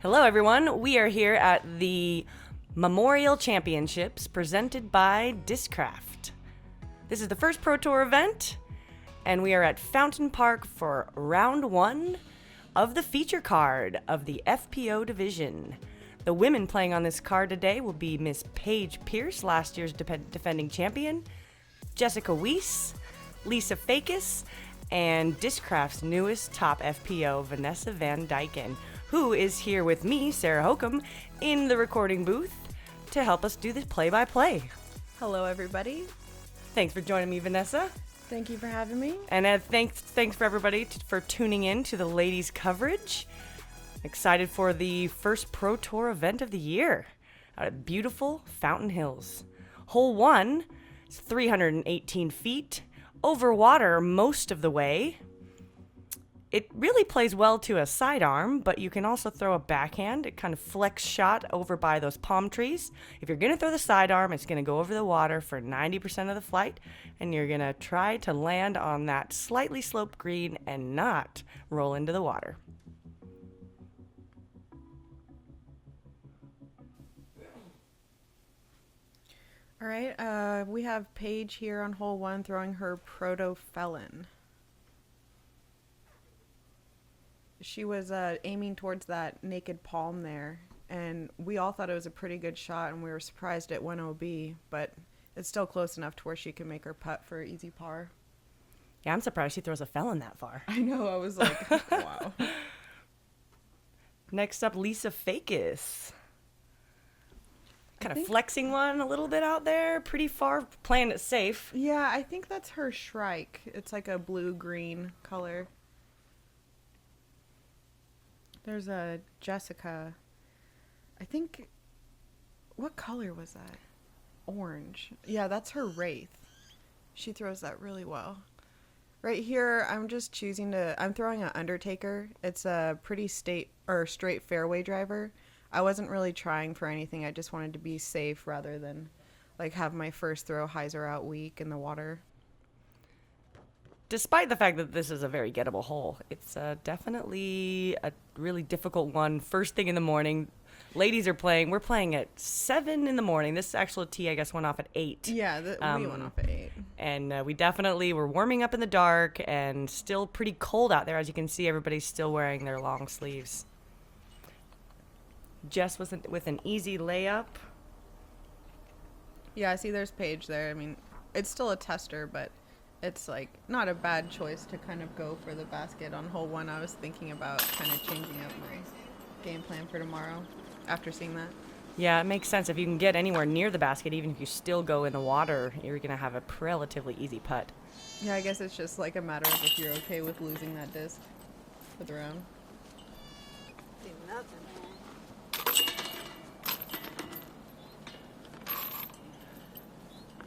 Hello, everyone. We are here at the Memorial Championships presented by Discraft. This is the first Pro Tour event, and we are at Fountain Park for round one of the feature card of the FPO division. The women playing on this card today will be Miss Paige Pierce, last year's defending champion, Jessica Weese, Lisa Fajkus, and Discraft's newest top FPO, Vanessa Van Dyken, who is here with me, Sarah Hokom, in the recording booth to help us do this play-by-play. Hello, everybody. Thanks for joining me, Vanessa. Thank you for having me. And thanks for everybody for tuning in to the ladies' coverage. Excited for the first Pro Tour event of the year out at beautiful Fountain Hills. Hole 1 is 318 feet, over water most of the way. It really plays well to a sidearm, but you can also throw a backhand. It kind of flex shot over by those palm trees. If you're going to throw the sidearm, it's going to go over the water for 90% of the flight, and you're going to try to land on that slightly sloped green and not roll into the water. All right, we have Paige here on hole 1 throwing her proto felon. She was aiming towards that naked palm there, and we all thought it was a pretty good shot, and we were surprised it went OB, but it's still close enough to where she can make her putt for easy par. Yeah, I'm surprised she throws a felon that far. I know, I was like, wow. Next up, Lisa Fajkus. Kind of flexing one a little bit out there, pretty far, playing it safe. Yeah, I think that's her shrike. It's like a blue-green color. There's a Jessica. I think, what color was that? Orange. Yeah, that's her Wraith. She throws that really well. Right here, I'm just I'm throwing an Undertaker. It's a pretty straight fairway driver. I wasn't really trying for anything. I just wanted to be safe rather than like have my first throw hyzer out weak in the water. Despite the fact that this is a very gettable hole, it's definitely a really difficult one. First thing in the morning, ladies are playing. We're playing at 7 in the morning. This actual tee, I guess, went off at 8. Yeah, we went off at 8. And we definitely were warming up in the dark and still pretty cold out there. As you can see, everybody's still wearing their long sleeves. Jess with an easy layup. Yeah, I see there's Paige there. I mean, it's still a tester, but it's like not a bad choice to kind of go for the basket on hole 1. I was thinking about kind of changing up my game plan for tomorrow after seeing that. Yeah, it makes sense. If you can get anywhere near the basket, even if you still go in the water, you're going to have a relatively easy putt. Yeah, I guess it's just like a matter of if you're okay with losing that disc for the round.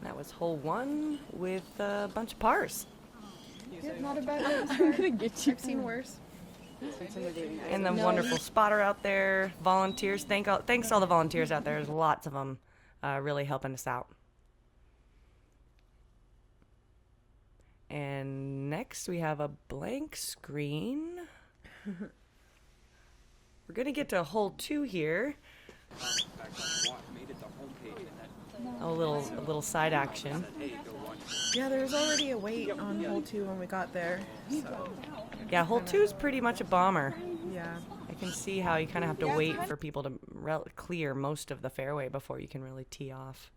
That was hole 1 with a bunch of pars. Yeah, not a bad one. I'm gonna get you. I've seen worse. And the wonderful spotter out there, volunteers. Thanks to all the volunteers out there. There's lots of them really helping us out. And next we have a blank screen. We're going to get to hole 2 here. A little side action. Yeah, there was already a wait on hole 2 when we got there. So. Yeah, hole 2 is pretty much a bomber. Yeah. I can see how you kind of have to wait for people to clear most of the fairway before you can really tee off.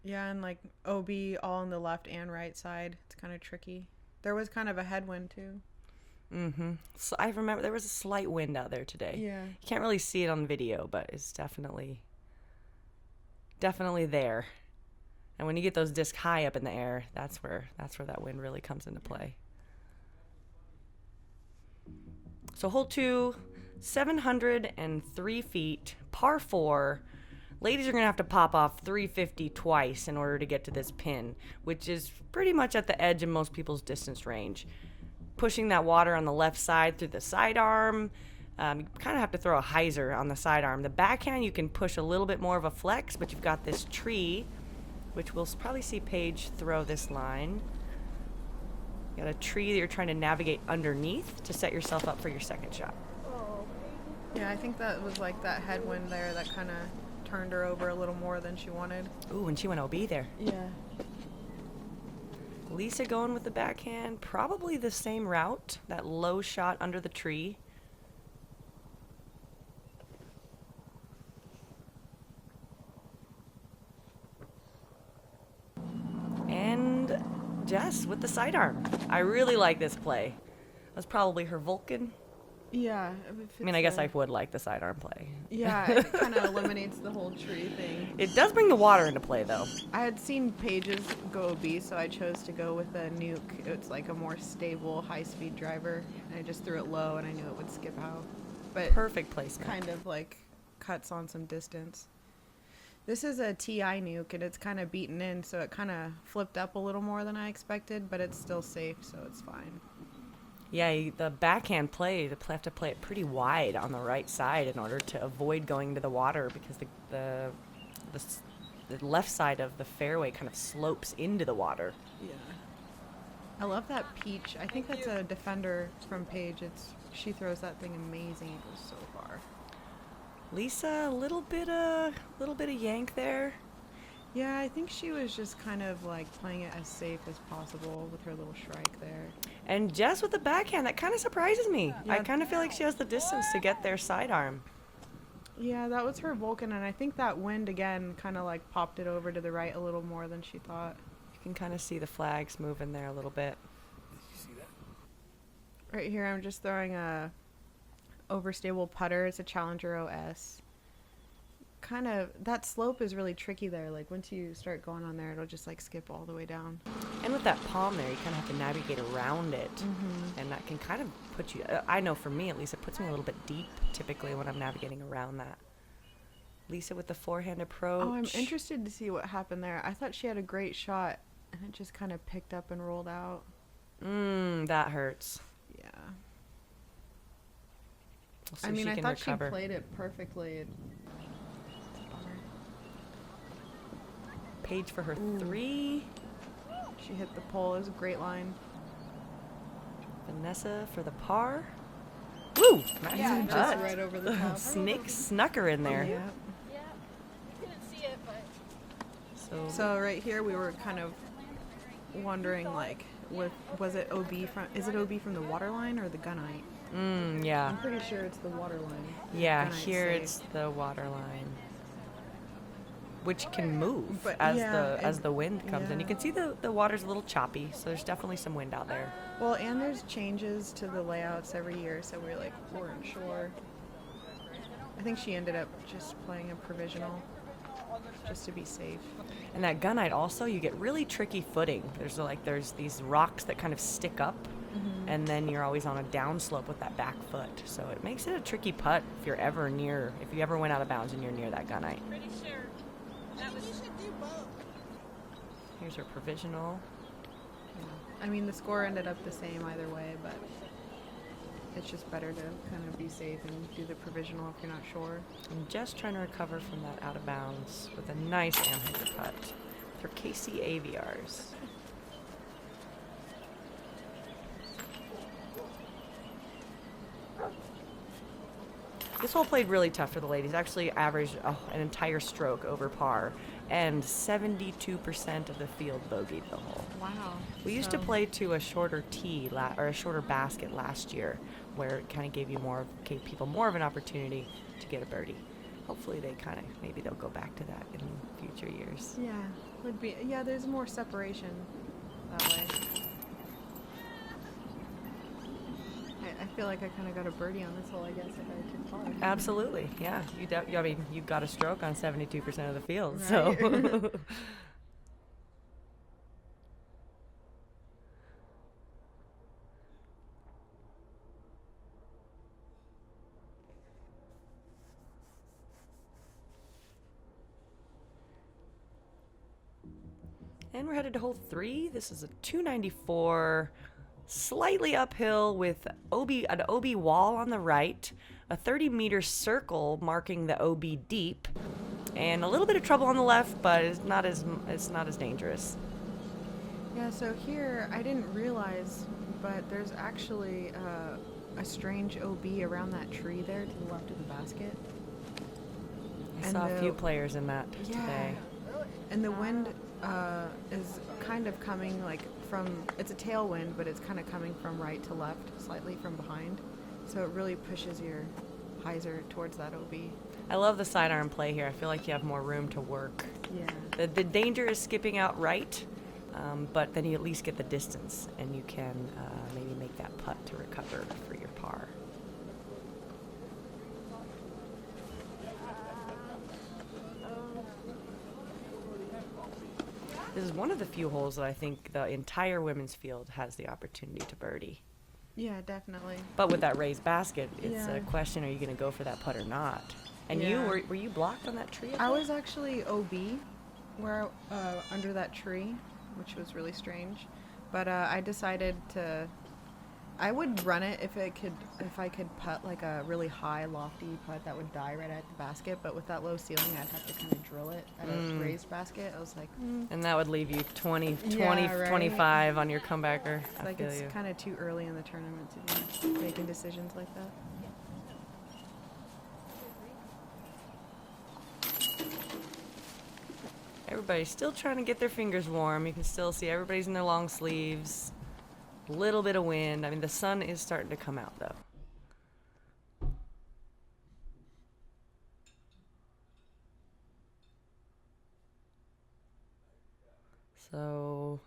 Yeah, and like OB all on the left and right side. It's kind of tricky. There was kind of a headwind too. Mm-hmm. So I remember there was a slight wind out there today. Yeah. You can't really see it on video, but it's definitely there. And when you get those discs high up in the air, that's where that wind really comes into play. So hole 2, 703 feet, par 4. Ladies are going to have to pop off 350 twice in order to get to this pin, which is pretty much at the edge of most people's distance range. Pushing that water on the left side through the sidearm, you kind of have to throw a hyzer on the sidearm. The backhand, you can push a little bit more of a flex, but you've got this tree, which we'll probably see Paige throw this line. You got a tree that you're trying to navigate underneath to set yourself up for your second shot. Yeah, I think that was like that headwind there that kind of turned her over a little more than she wanted. Ooh, and she went OB there. Yeah. Lisa going with the backhand, probably the same route, that low shot under the tree. And Jess with the sidearm. I really like this play. That's probably her Vulcan. Yeah. I mean, I guess I would like the sidearm play. Yeah, it kind of eliminates the whole tree thing. It does bring the water into play, though. I had seen Paige's go OB, so I chose to go with a nuke. It's like a more stable, high-speed driver. And I just threw it low, and I knew it would skip out. But Perfect placement. kind of like cuts on some distance. This is a TI nuke, and it's kind of beaten in, so it kind of flipped up a little more than I expected, but it's still safe, so it's fine. Yeah, the backhand play, you have to play it pretty wide on the right side in order to avoid going into the water, because the left side of the fairway kind of slopes into the water. Yeah. I love that peach. I think that's a defender from Paige. She throws that thing amazing. It goes so far. Lisa, a little bit of yank there. Yeah, I think she was just kind of like playing it as safe as possible with her little shrike there. And Jess with the backhand, that kind of surprises me. Yeah. I kind of feel like she has the distance to get their sidearm. Yeah, that was her Vulcan, and I think that wind again kind of like popped it over to the right a little more than she thought. You can kind of see the flags moving there a little bit. You see that? Right here, I'm just throwing a overstable putter. It's a Challenger OS. Kind of, that slope is really tricky there. Like once you start going on there, it'll just like skip all the way down. And with that palm there, you kind of have to navigate around it. And that can kind of put you, I know for me at least, it puts me a little bit deep typically when I'm navigating around that. Lisa with the forehand approach. Oh, I'm interested to see what happened there. I thought she had a great shot, and it just kind of picked up and rolled out. That hurts. Yeah. We'll see I if mean, she I can thought recover. she played it perfectly. It's a bummer. Paige for her Ooh. 3. She hit the pole. It was a great line. Vanessa for the par. Woo! Nice Yeah, Just putt. right over the top. Snuck her in there. Yeah. Yeah, you couldn't see it, but So right here, we were kind of wondering, like, was it OB from? Is it OB from the water line or the gunite? Yeah. I'm pretty sure it's the water line. Yeah, Gunite's here safe. it's the water line, which can move But as yeah, as the wind comes in. You yeah. can see the water's a little choppy, so there's definitely some wind out there. Well, and there's changes to the layouts every year, so we weren't sure. I think she ended up just playing a provisional, just to be safe. And that gunite also, you get really tricky footing. There's these rocks that kind of stick up, and then you're always on a downslope with that back foot. So it makes it a tricky putt if you ever went out of bounds and you're near that gunite. pretty sure that was. You should do both. Here's her provisional. I mean, the score ended up the same either way, but it's just better to kind of be safe and do the provisional if you're not sure. And just trying to recover from that out of bounds with a nice amhitter putt for Casey AVRs. This hole played really tough for the ladies. Actually averaged an entire stroke over par, and 72% of the field bogeyed the hole. Wow. We used to play to a shorter tee or a shorter basket last year, where it kind of gave people more of an opportunity to get a birdie. Hopefully maybe they'll go back to that in future years. Yeah, would be. Yeah, there's more separation that way. I feel like I kind of got a birdie on this hole, I guess, if I took par. Absolutely, yeah. You got a stroke on 72% of the field, Right. so. And we're headed to hole 3. This is a 294, slightly uphill with an OB wall on the right, a 30-meter circle marking the OB deep, and a little bit of trouble on the left, but it's not as dangerous. Yeah, so here, I didn't realize, but there's actually a strange OB around that tree there to the left of the basket. I saw a few players in that today. And the wind is kind of coming like from, it's a tailwind, but it's kind of coming from right to left, slightly from behind. So it really pushes your hyzer towards that OB. I love the sidearm play here. I feel like you have more room to work. Yeah. The danger is skipping out right, but then you at least get the distance, and you can maybe make that putt to recover for your par. This is one of the few holes that I think the entire women's field has the opportunity to birdie. Yeah, definitely. But with that raised basket, it's Yeah. a question, are you going to go for that putt or not? And you, Yeah. were you blocked on that tree? I was actually OB where under that tree, which was really strange. But I decided to, I would run it if I could putt like a really high lofty putt that would die right at the basket. But with that low ceiling, I'd have to kind of drill it at a raised basket. I was like, And that would leave you 20, Yeah, right. 25 on your comebacker. I like feel it's you. kind of too early in the tournament to be making decisions like that. Everybody's still trying to get their fingers warm. You can still see everybody's in their long sleeves. A little bit of wind. I mean, the sun is starting to come out, though. So,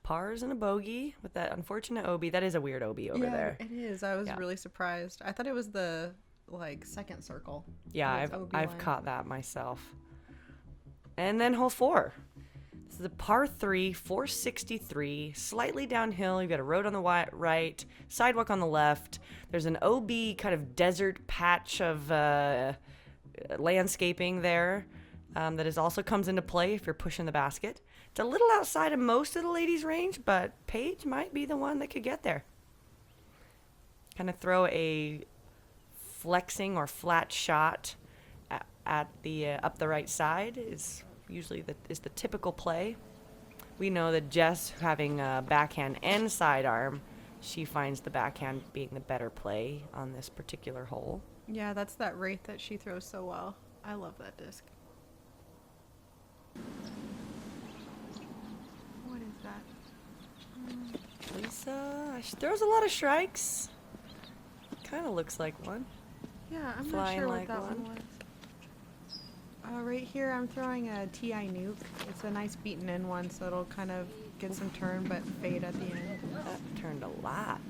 pars and a bogey with that unfortunate OB. That is a weird OB over there. It is. I was Yeah. really surprised. I thought it was the like second circle. Yeah, It's I've OB line. caught that myself. And then hole 4. This is a par 3, 463, slightly downhill. You've got a road on the right, sidewalk on the left. There's an OB kind of desert patch of landscaping there that also comes into play if you're pushing the basket. It's a little outside of most of the ladies' range, but Paige might be the one that could get there. Kind of throw a flexing or flat shot at the up the right side is usually the typical play. We know that Jess, having backhand and sidearm, she finds the backhand being the better play on this particular hole. Yeah, that's that wraith that she throws so well. I love that disc. What is that? Lisa, she throws a lot of strikes. Kind of looks like one. Yeah, I'm not Flying sure what like that one. one was. Right here, I'm throwing a TI nuke. It's a nice beaten in one, so it'll kind of get some turn but fade at the end. That turned a lot.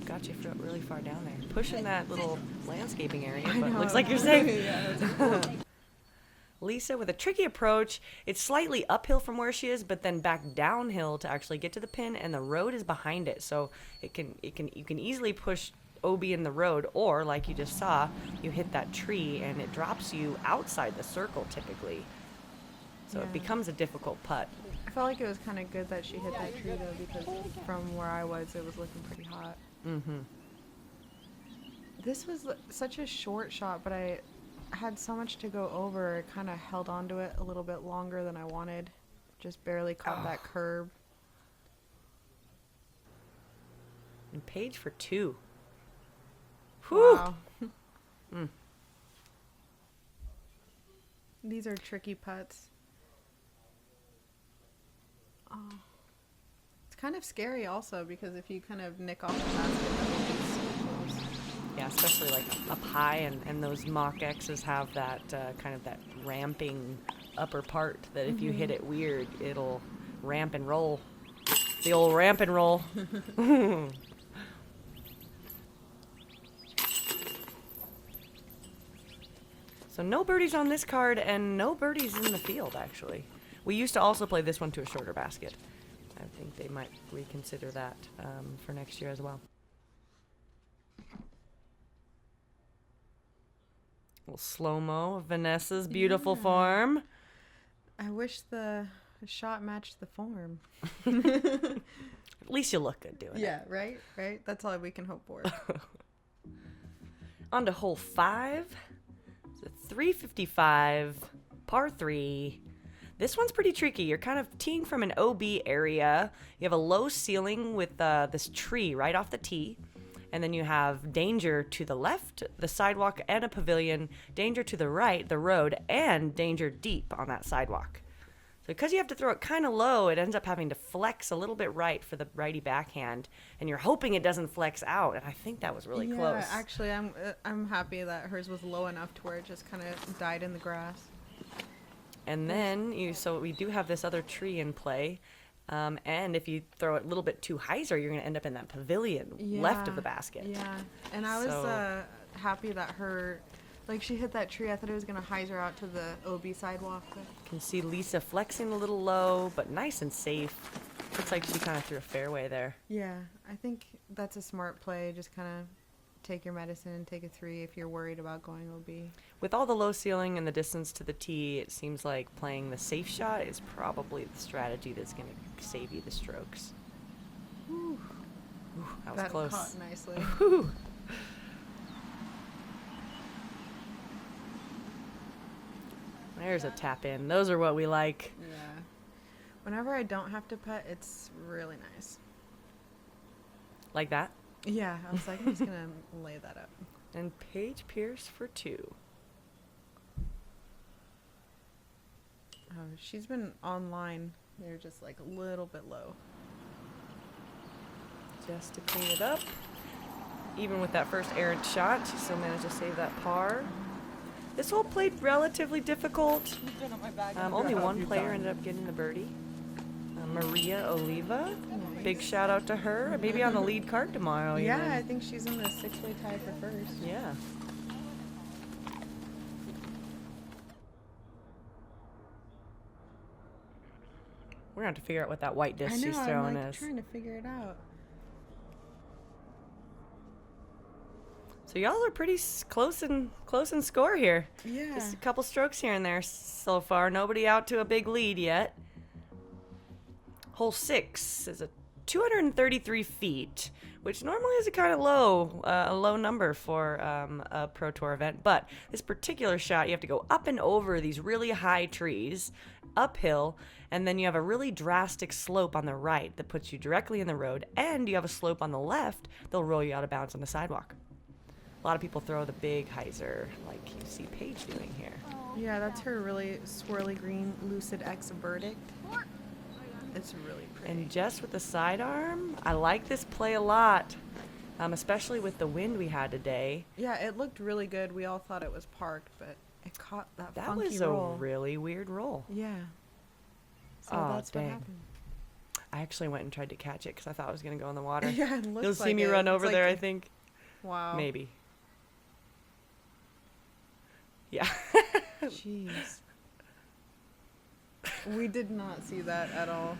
Got you really far down there. Pushing that little landscaping area, but know. looks like you're safe. Yeah, that's Lisa with a tricky approach. It's slightly uphill from where she is, but then back downhill to actually get to the pin, and the road is behind it, so you can easily push OB in the road, or like you just saw, you hit that tree and it drops you outside the circle typically. So it Yeah. becomes a difficult putt. I felt like it was kind of good that she hit that tree though, because from where I was, it was looking pretty hot. This was such a short shot, but I had so much to go over. I kind of held on to it a little bit longer than I wanted. Just barely caught that curb. And Paige for 2. Whew. Wow. These are tricky putts. Oh. It's kind of scary also, because if you kind of nick off the basket, that would be so close. Yeah, especially like up high, and those mock X's have that kind of that ramping upper part that if you hit it weird, it'll ramp and roll. The old ramp and roll. So no birdies on this card and no birdies in the field, actually. We used to also play this one to a shorter basket. I think they might reconsider that for next year as well. A little slow-mo of Vanessa's beautiful form. I wish the shot matched the form. At least you look good doing it. Yeah, right? Right? That's all we can hope for. On to hole 5. It's a 355, par 3. This one's pretty tricky. You're kind of teeing from an OB area. You have a low ceiling with this tree right off the tee. And then you have danger to the left, the sidewalk and a pavilion, danger to the right, the road, and danger deep on that sidewalk. So because you have to throw it kind of low, it ends up having to flex a little bit right for the righty backhand, and you're hoping it doesn't flex out. And I think that was really close. Yeah, actually, I'm happy that hers was low enough to where it just kind of died in the grass. And then so we do have this other tree in play. And if you throw it a little bit too hyzer, you're going to end up in that pavilion left of the basket. Yeah, and I was happy that she hit that tree. I thought it was going to hyzer out to the OB sidewalk. But You can see Lisa flexing a little low, but nice and safe. Looks like she kind of threw a fairway there. yeah, I think that's a smart play. Just kind of take your medicine and take a 3 if you're worried about going OB. With all the low ceiling and the distance to the tee, it seems like playing the safe shot is probably the strategy that's going to save you the strokes. Ooh, Ooh, that was that close. caught nicely. Whew. There's a tap in. Those are what we like. Yeah. Whenever I don't have to putt, it's really nice. Like that. Yeah, I was like, I'm just going to lay that up. And Paige Pierce for 2. Oh, she's been online. They're just like a little bit low. Just to clean it up. Even with that first errant shot, she still managed to save that par. This hole played relatively difficult. Only one player ended up getting the birdie. Maria Oliva. Nice. Big shout out to her. Maybe on the lead card tomorrow. Yeah, even. I think she's in the 6-way tie for first. Yeah. We're gonna have to figure out what that white disc I know, she's I'm throwing like is. trying to figure it out. So y'all are pretty close in score here. Yeah. Just a couple strokes here and there so far. Nobody out to a big lead yet. Hole 6 is a 233 feet, which normally is a kind of a low number for a Pro Tour event. But this particular shot, you have to go up and over these really high trees, uphill, and then you have a really drastic slope on the right that puts you directly in the road, and you have a slope on the left that'll roll you out of bounds on the sidewalk. A lot of people throw the big hyzer, like you see Paige doing here. Yeah, that's her really swirly green Lucid X verdict. It's really pretty. And just with the sidearm, I like this play a lot, especially with the wind we had today. Yeah, it looked really good. We all thought it was parked, but it caught that That funky was roll. a really weird roll. Yeah. So Oh, that's dang. what happened. I actually went and tried to catch it because I thought it was going to go in the water. Yeah, it looks You'll see like me it. run It's over like there, a- I think. Wow. Maybe. Yeah. Jeez. We did not see that at all.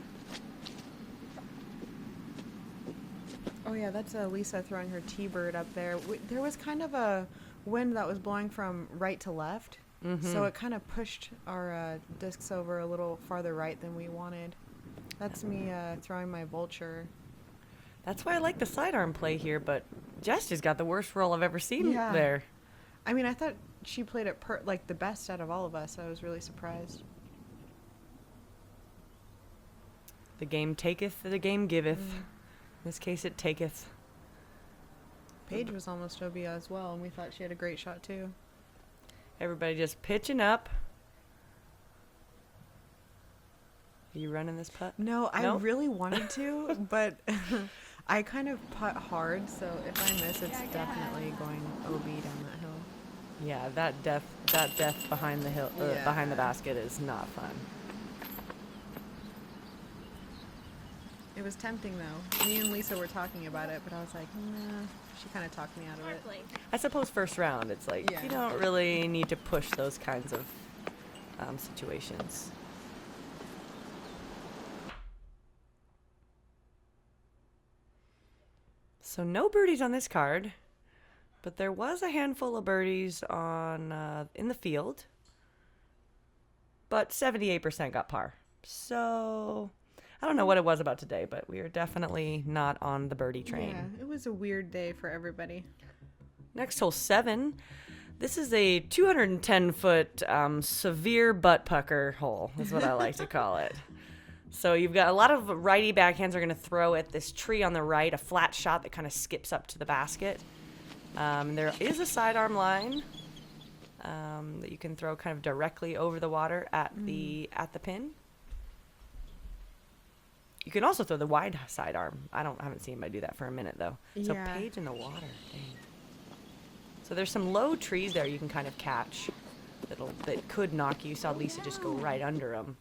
Oh yeah, that's Lisa throwing her T-bird up there. There was kind of a wind that was blowing from right to left, so it kind of pushed our discs over a little farther right than we wanted. That's me throwing my vulture. That's why I like the sidearm play here, but Jess just got the worst roll I've ever seen Yeah. there. I mean, I thought she played it like the best out of all of us. I was really surprised. The game taketh, the game giveth. In this case, it taketh. Paige was almost OB as well, and we thought she had a great shot too. Everybody just pitching up. Are you running this putt? No, I No? really wanted to, but I kind of putt hard, so if I miss, it's definitely going OB down that hill. Yeah, that death behind the hill, Yeah. behind the basket is not fun. It was tempting though. Me and Lisa were talking about it, but I was like, nah. She kind of talked me out of it. I suppose first round, it's like Yeah. you don't really need to push those kinds of situations. So no birdies on this card, but there was a handful of birdies on in the field. But 78% got par. So I don't know what it was about today, but we are definitely not on the birdie train. Yeah, it was a weird day for everybody. Next hole 7. This is a 210-foot severe butt pucker hole, is what I like to call it. So you've got a lot of righty backhands are going to throw at this tree on the right, a flat shot that kind of skips up to the basket. There is a sidearm line that you can throw kind of directly over the water at the pin. You can also throw the wide sidearm. I haven't seen anybody do that for a minute though. So Yeah. Paige in the water. Dang. So there's some low trees there you can kind of catch that could knock you. You saw Lisa just go right under them.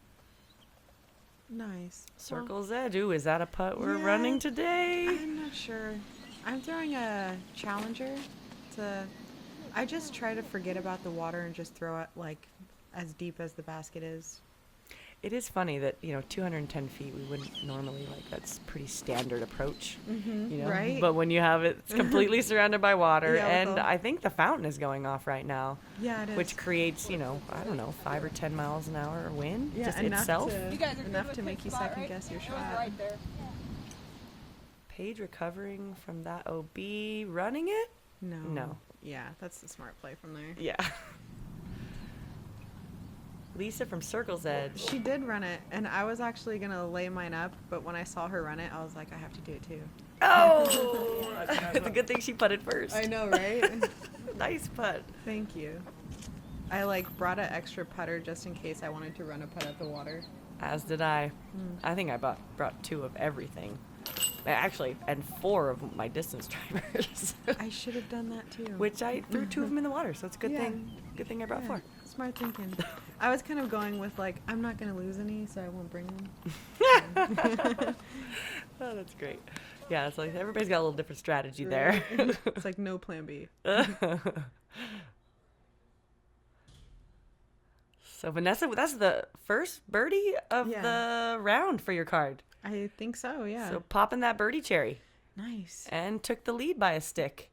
Nice. Circle's edge. Ooh, is that a putt we're Yeah, running today? I'm not sure. I'm throwing a challenger. I just try to forget about the water and just throw it like as deep as the basket is. It is funny that 210 feet we wouldn't normally that's pretty standard approach, Right? But when you have it's completely surrounded by water, Yeah, and with all- I think the fountain is going off right now, Yeah, it is. which creates I don't know 5 or 10 miles an hour wind Yeah, just enough itself. You guys are good enough with to pit make you spot, second right? guess your It was shot. right there. Paige recovering from that OB, running it. No. Yeah, that's the smart play from there. Yeah. Lisa from Circle's Edge. She did run it, and I was actually gonna lay mine up, but when I saw her run it, I was like, I have to do it too. Oh, it's a good thing she putted first. I know, right? Nice putt. Thank you. I brought an extra putter just in case I wanted to run a putt at the water. As did I. I think I brought 2 of everything. Actually, and 4 of my distance drivers. I should have done that too. Which I threw 2 of them in the water, so it's a good Yeah. thing. Good thing I brought 4. Smart thinking. I was kind of going with I'm not gonna lose any, so I won't bring them. Oh, that's great. Yeah, it's everybody's got a little different strategy there. It's like no plan B. So Vanessa, that's the first birdie of Yeah. the round for your card. I think so. Yeah. So popping that birdie cherry Nice. and took the lead by a stick.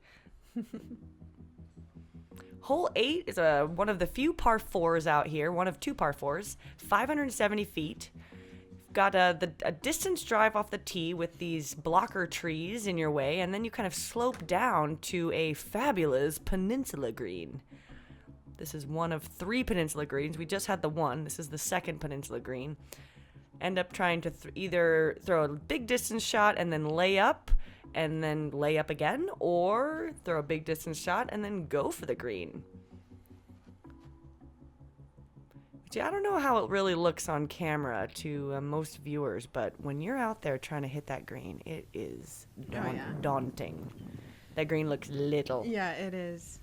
Hole 8 is one of the few par 4s out here, one of 2 par 4s, 570 feet. Got a distance drive off the tee with these blocker trees in your way, and then you kind of slope down to a fabulous peninsula green. This is one of 3 peninsula greens. We just had the one. This is the second peninsula green. End up trying to either throw a big distance shot and then lay up again, or throw a big distance shot and then go for the green. See, I don't know how it really looks on camera to most viewers, but when you're out there trying to hit that green, it is daunting. That green looks little. Yeah, it is.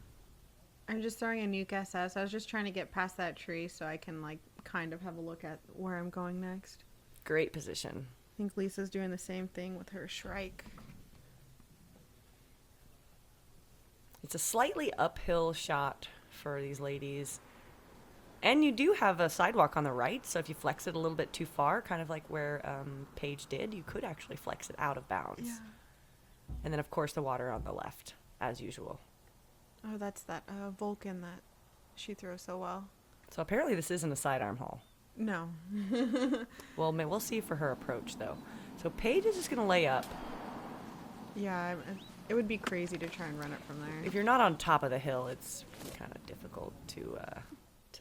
I'm just throwing a nuke SS. I was just trying to get past that tree so I can kind of have a look at where I'm going next. Great position. I think Lisa's doing the same thing with her Shrike. It's a slightly uphill shot for these ladies. And you do have a sidewalk on the right, so if you flex it a little bit too far, kind of like where Paige did, you could actually flex it out of bounds. Yeah. And then, of course, the water on the left, as usual. Oh, that's that Vulcan that she throws so well. So apparently this isn't a sidearm hole. No. Well, we'll see for her approach, though. So Paige is just going to lay up. Yeah, it would be crazy to try and run it from there. If you're not on top of the hill, it's kind of difficult to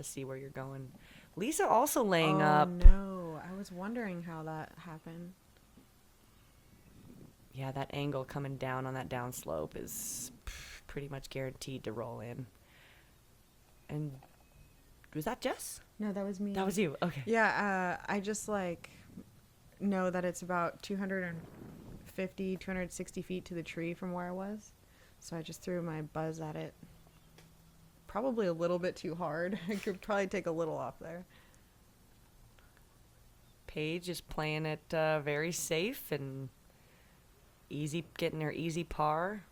see where you're going. Lisa also laying up. No, I was wondering how that happened. Yeah, that angle coming down on that downslope is pretty much guaranteed to roll in. And was that Jess? No, that was me. That was you. Okay. Yeah, I just know that it's about 250, 260 feet to the tree from where I was. So I just threw my buzz at it. Probably a little bit too hard. I could probably take a little off there. Paige is playing it very safe and easy, getting her easy par.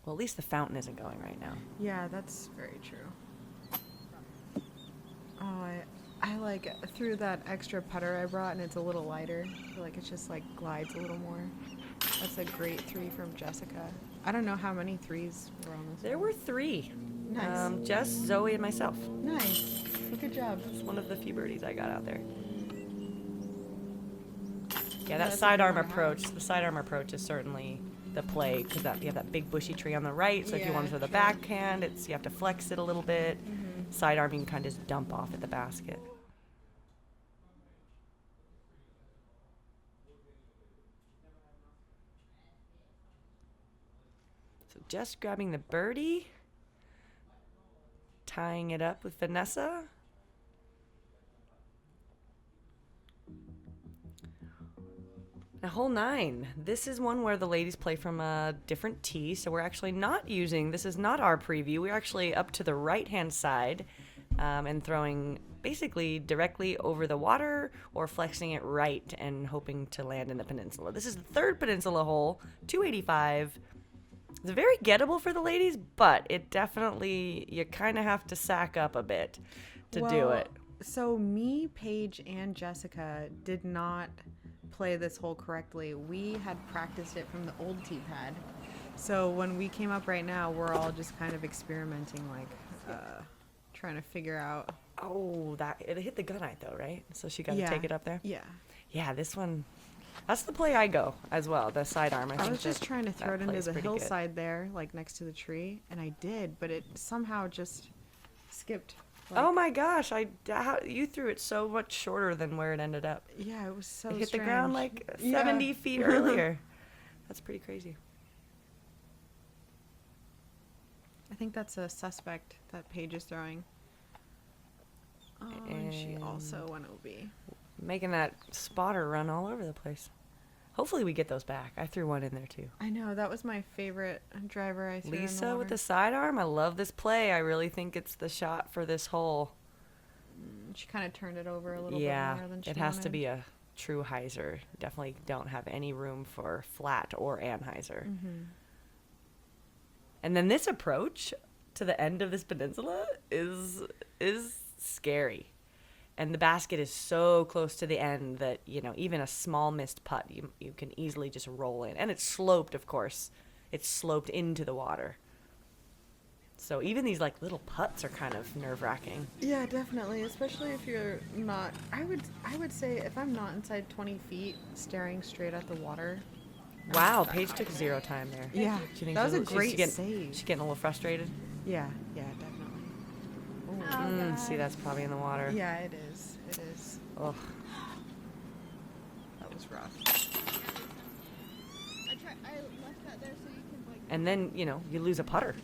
Well, at least the fountain isn't going right now. Yeah, that's very true. Oh, I threw that extra putter I brought, and it's a little lighter. I feel like it's just glides a little more. That's a great 3 from Jessica. I don't know how many 3s were on this. There were 3. Nice. Jess, Zoe, and myself. Nice. Good job. It's one of the few birdies I got out there. Yeah, that That's a good sidearm one to have. approach. The sidearm approach is certainly the play because you have that big bushy tree on the right. So if you want to throw the backhand, you have to flex it a little bit. Sidearm, you can kind of just dump off at the basket. So just grabbing the birdie, tying it up with Vanessa. Now, hole 9. This is one where the ladies play from a different tee, so we're actually not using, this is not our preview. We're actually up to the right-hand side and throwing basically directly over the water or flexing it right and hoping to land in the peninsula. This is the third peninsula hole, 285. It's very gettable for the ladies, but it definitely, you kind of have to sack up a bit to do it. So me, Paige, and Jessica did not play this hole correctly. We had practiced it from the old tee pad. So when we came up right now, we're all just kind of experimenting, like trying to figure out. Oh, it hit the gunite though, right? So she got to take it up there? Yeah. Yeah, this one, that's the play I go as well, the sidearm. I was just trying to throw it into the hillside good. there, like next to the tree, and I did, but it somehow just skipped. Oh my gosh, you threw it so much shorter than where it ended up. Yeah, it was so It hit strange. the ground like 70 feet earlier. That's pretty crazy. I think that's a suspect that Paige is throwing. Oh, and she also went OB. Making that spotter run all over the place. Hopefully we get those back. I threw one in there too. I know, that was my favorite driver I threw in the Lisa water. with the sidearm. I love this play. I really think it's the shot for this hole. She kind of turned it over a little bit more than she it has to wanted. be a true hyzer. Definitely don't have any room for flat or anhyzer. And then this approach to the end of this peninsula is scary. And the basket is so close to the end that, even a small missed putt, you can easily just roll in. And it's sloped, of course. It's sloped into the water. So even these little putts are kind of nerve-wracking. Yeah, definitely, especially if you're not. I would say if I'm not inside 20 feet, staring straight at the water. Wow, Paige took 0 time there. Yeah, She thinks that was a she's great getting, save. She's getting a little frustrated. Yeah, definitely. See, that's probably in the water. Yeah, it is. It is. Ugh. That was rough. I left that there so you can And then, you lose a putter,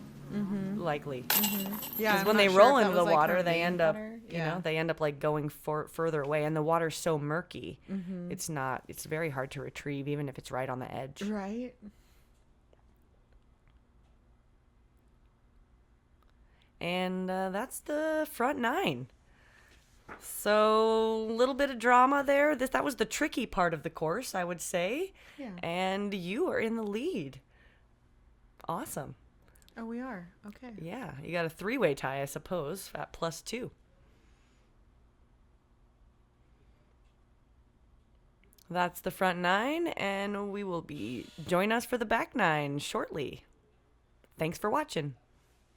likely. Yeah, Because when they roll into the water, they end up, they end up going further away, and the water's so murky. It's very hard to retrieve, even if it's right on the edge. Right. And that's the front 9. So a little bit of drama there. That was the tricky part of the course, I would say. Yeah. And you are in the lead. Awesome. Oh, we are. Okay. Yeah, you got a 3-way tie, I suppose, at +2. That's the front 9, and we will join us for the back 9 shortly. Thanks for watching.